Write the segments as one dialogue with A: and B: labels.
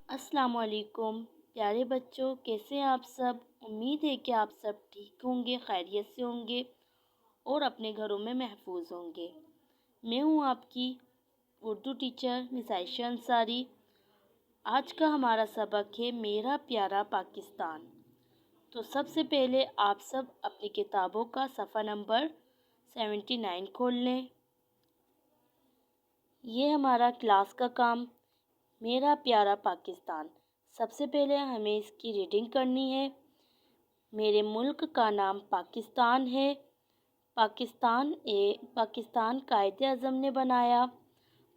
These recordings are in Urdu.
A: السلام علیکم پیارے بچوں، کیسے ہیں آپ سب؟ امید ہے کہ آپ سب ٹھیک ہوں گے، خیریت سے ہوں گے اور اپنے گھروں میں محفوظ ہوں گے۔ میں ہوں آپ کی اردو ٹیچر مس عائشہ انصاری۔ آج کا ہمارا سبق ہے میرا پیارا پاکستان۔ تو سب سے پہلے آپ سب اپنی کتابوں کا صفحہ نمبر 79 کھول لیں۔ یہ ہمارا کلاس کا کام میرا پیارا پاکستان۔ سب سے پہلے ہمیں اس کی ریڈنگ کرنی ہے۔ میرے ملک کا نام پاکستان ہے۔ پاکستان قائد اعظم نے بنایا۔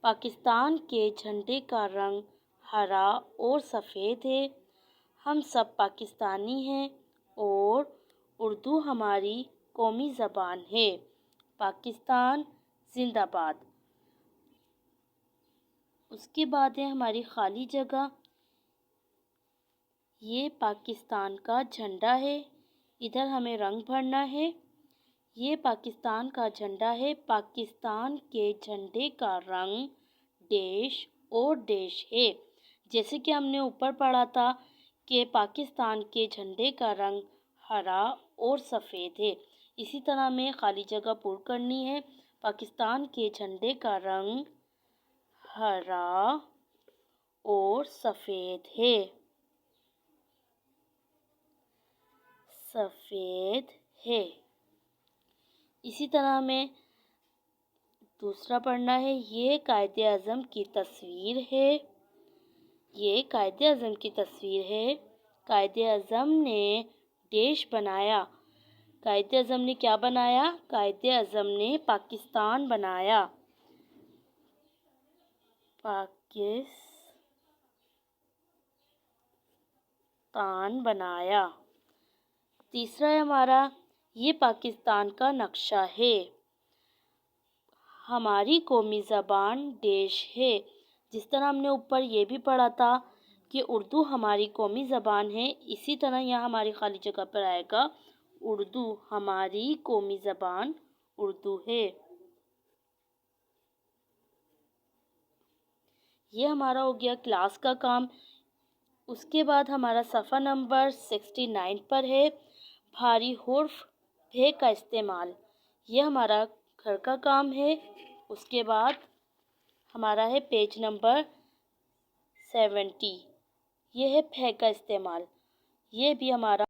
A: پاکستان کے جھنڈے کا رنگ ہرا اور سفید ہے۔ ہم سب پاکستانی ہیں اور اردو ہماری قومی زبان ہے۔ پاکستان زندہ باد۔ اس کے بعد ہے ہماری خالی جگہ۔ یہ پاکستان کا جھنڈا ہے، ادھر ہمیں رنگ بھرنا ہے۔ یہ پاکستان کا جھنڈا ہے، پاکستان کے جھنڈے کا رنگ ڈیش اور ڈیش ہے۔ جیسے کہ ہم نے اوپر پڑھا تھا کہ پاکستان کے جھنڈے کا رنگ ہرا اور سفید ہے، اسی طرح ہمیں خالی جگہ پر کرنی ہے۔ پاکستان کے جھنڈے کا رنگ ہرا اور سفید ہے۔ اسی طرح ہمیں دوسرا پڑھنا ہے، یہ قائد اعظم کی تصویر ہے۔ یہ قائد اعظم کی تصویر ہے۔ قائد اعظم نے دیش بنایا۔ قائد اعظم نے کیا بنایا؟ قائد اعظم نے پاکستان بنایا۔ تیسرا ہے ہمارا، یہ پاکستان کا نقشہ ہے۔ ہماری قومی زبان ڈیش ہے۔ جس طرح ہم نے اوپر یہ بھی پڑھا تھا کہ اردو ہماری قومی زبان ہے، اسی طرح یہاں ہماری خالی جگہ پر آئے گا اردو ہماری قومی زبان اردو ہے۔ یہ ہمارا ہو گیا کلاس کا کام۔ اس کے بعد ہمارا صفحہ نمبر 69 پر ہے بھاری حرف بے کا استعمال۔ یہ ہمارا گھر کا کام ہے۔ اس کے بعد ہمارا ہے پیج نمبر 70، یہ ہے پھے کا استعمال۔ یہ بھی ہمارا